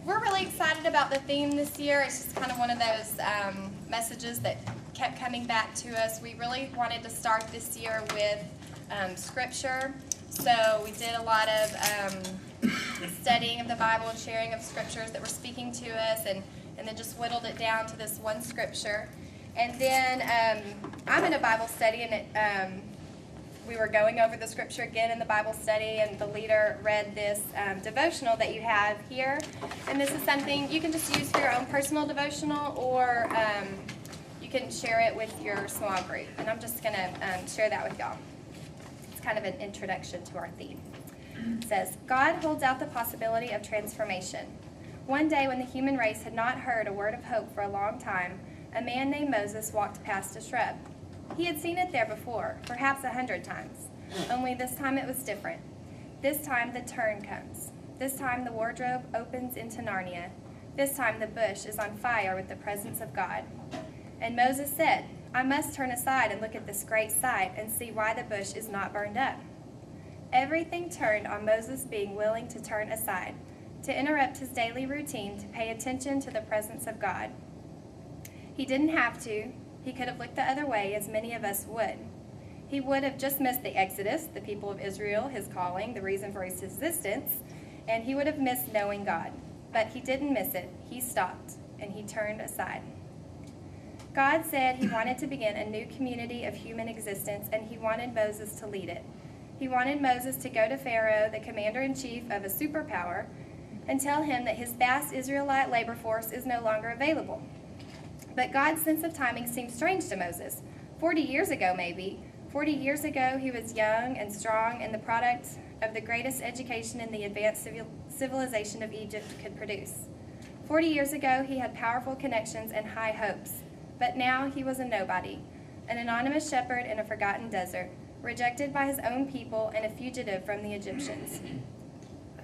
we're really excited about the theme this year. It's just kind of one of those messages that kept coming back to us. We really wanted to start this year with Scripture. So we did a lot of studying of the Bible and sharing of Scriptures that were speaking to us, and then just whittled it down to this one Scripture. And then I'm in a Bible study, and we were going over the Scripture again in the Bible study, and the leader read this devotional that you have here. And this is something you can just use for your own personal devotional, or you can share it with your small group. And I'm just going to share that with y'all. It's kind of an introduction to our theme. It says, God holds out the possibility of transformation. One day when the human race had not heard a word of hope for a long time, a man named Moses walked past a shrub. He had seen it there before, perhaps 100 times, only this time it was different. This time the turn comes. This time the wardrobe opens into Narnia. This time the bush is on fire with the presence of God. And Moses said, I must turn aside and look at this great sight and see why the bush is not burned up. Everything turned on Moses being willing to turn aside, to interrupt his daily routine to pay attention to the presence of God. He didn't have to. He could have looked the other way, as many of us would. He would have just missed the Exodus, the people of Israel, his calling, the reason for his existence, and he would have missed knowing God. But he didn't miss it. He stopped, and he turned aside. God said he wanted to begin a new community of human existence, and he wanted Moses to lead it. He wanted Moses to go to Pharaoh, the commander-in-chief of a superpower, and tell him that his vast Israelite labor force is no longer available. But God's sense of timing seemed strange to Moses. 40 years ago, maybe. 40 years ago, he was young and strong and the product of the greatest education in the advanced civilization of Egypt could produce. 40 years ago, he had powerful connections and high hopes. But now he was a nobody, an anonymous shepherd in a forgotten desert, rejected by his own people and a fugitive from the Egyptians.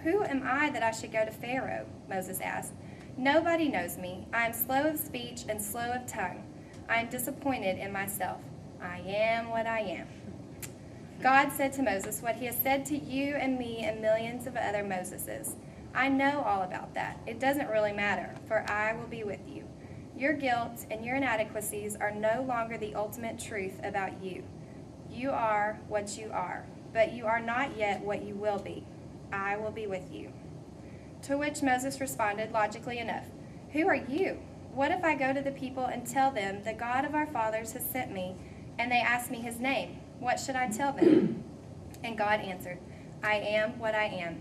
Who am I that I should go to Pharaoh? Moses asked. Nobody knows me. I am slow of speech and slow of tongue. I am disappointed in myself. I am what I am. God said to Moses what he has said to you and me and millions of other Moseses. I know all about that. It doesn't really matter, for I will be with you. Your guilt and your inadequacies are no longer the ultimate truth about you. You are what you are, but you are not yet what you will be. I will be with you. To which Moses responded, logically enough, Who are you? What if I go to the people and tell them, the God of our fathers has sent me, and they ask me his name? What should I tell them? And God answered, I am what I am.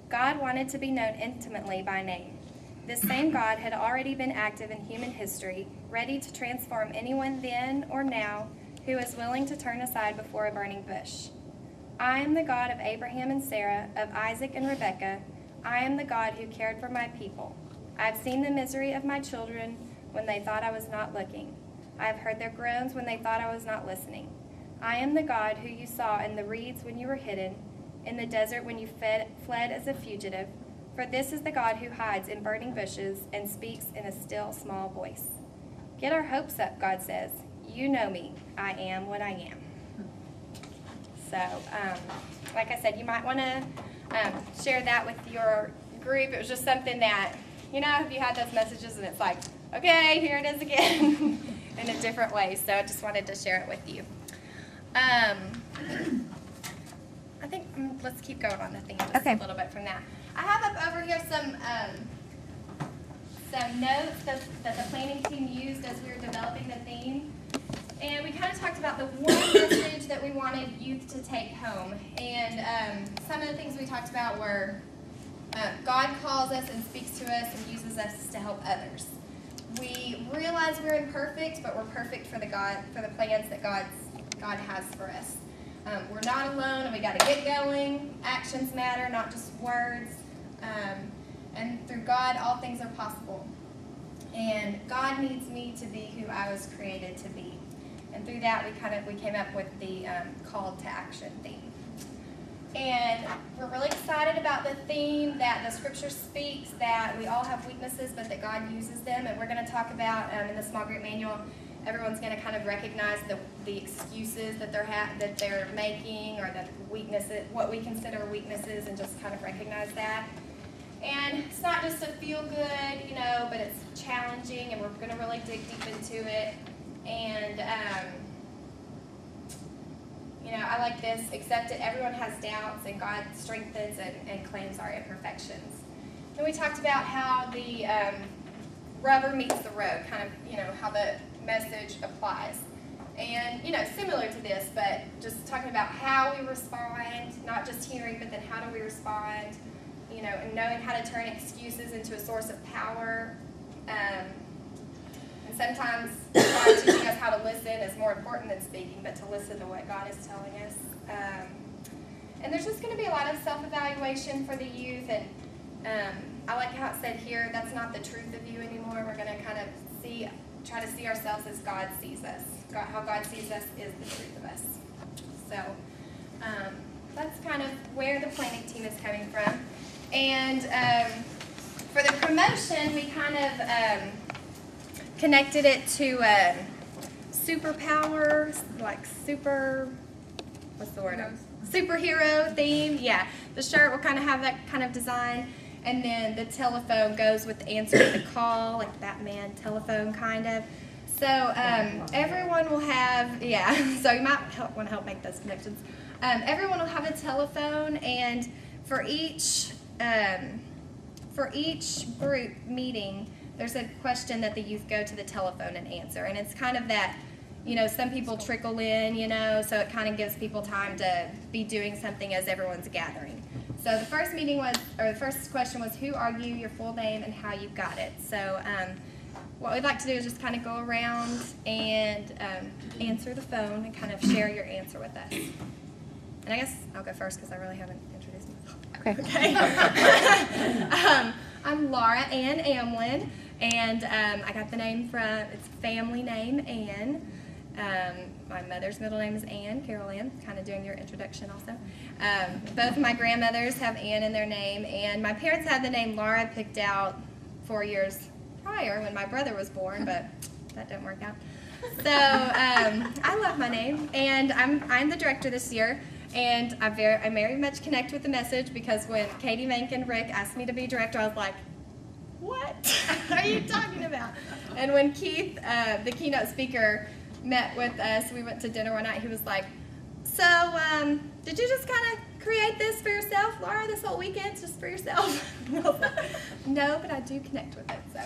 God wanted to be known intimately by name. This same God had already been active in human history, ready to transform anyone then or now who is willing to turn aside before a burning bush. I am the God of Abraham and Sarah, of Isaac and Rebekah. I am the God who cared for my people. I have seen the misery of my children when they thought I was not looking. I have heard their groans when they thought I was not listening. I am the God who you saw in the reeds when you were hidden, in the desert when you fled as a fugitive. For this is the God who hides in burning bushes and speaks in a still, small voice. Get our hopes up, God says. You know me. I am what I am. So, like I said, you might want to share that with your group. It was just something that, if you had those messages and it's like, okay, here it is again in a different way. So I just wanted to share it with you. I think let's keep going on the theme just a little bit from that. I have up over here some notes that the planning team used as we were developing the theme. And we kind of talked about the one message that we wanted youth to take home. And some of the things we talked about were God calls us and speaks to us and uses us to help others. We realize we're imperfect, but we're perfect for the plans that God has for us. We're not alone, and we got to get going. Actions matter, not just words. And through God, all things are possible. And God needs me to be who I was created to be. And through that, we came up with the call to action theme. And we're really excited about the theme that the Scripture speaks, that we all have weaknesses, but that God uses them. And we're going to talk about in the small group manual, everyone's going to kind of recognize the excuses that they're making, or the weaknesses, what we consider weaknesses, and just kind of recognize that. And not just a feel good, you know, but it's challenging, and we're going to really dig deep into it. And, you know, I like this, accept it. Everyone has doubts, and God strengthens and claims our imperfections. Then we talked about how the rubber meets the road, kind of, you know, how the message applies. And, you know, similar to this, but just talking about how we respond, not just hearing, but then how do we respond, you know, and knowing how to turn excuses into a source of power. And sometimes God teaching us how to listen is more important than speaking, but to listen to what God is telling us. And there's just going to be a lot of self-evaluation for the youth, and I like how it said here, that's not the truth of you anymore. We're going to kind of try to see ourselves as God sees us. How God sees us is the truth of us. So that's kind of where the planning team is coming from. And for the promotion, we kind of connected it to superpower, like superhero theme. Yeah, the shirt will kind of have that kind of design. And then the telephone goes with answering the call, like Batman telephone kind of. So everyone will have, so you might want to help make those connections. Everyone will have a telephone, and for each group meeting, there's a question that the youth go to the telephone and answer. And it's kind of that, you know, some people trickle in, you know, so it kind of gives people time to be doing something as everyone's gathering. So the first question was, who are you, your full name, and how you got it. So what we'd like to do is just kind of go around and answer the phone and kind of share your answer with us. And I guess I'll go first because I really haven't introduced myself. Okay. I'm Laura Ann Amlin, and I got the name from, it's family name, Ann. My mother's middle name is Ann, Carol Ann, kind of doing your introduction also. Both of my grandmothers have Ann in their name, and my parents had the name Laura picked out 4 years prior when my brother was born, but that didn't work out. So I love my name, and I'm the director this year, and I very much connect with the message, because when Katie, Mank, and Rick asked me to be director, I was like, what are you talking about? And when Keith, the keynote speaker, met with us, we went to dinner one night, he was like, so did you just kind of create this for yourself, Laura, this whole weekend just for yourself? No, but I do connect with it, so.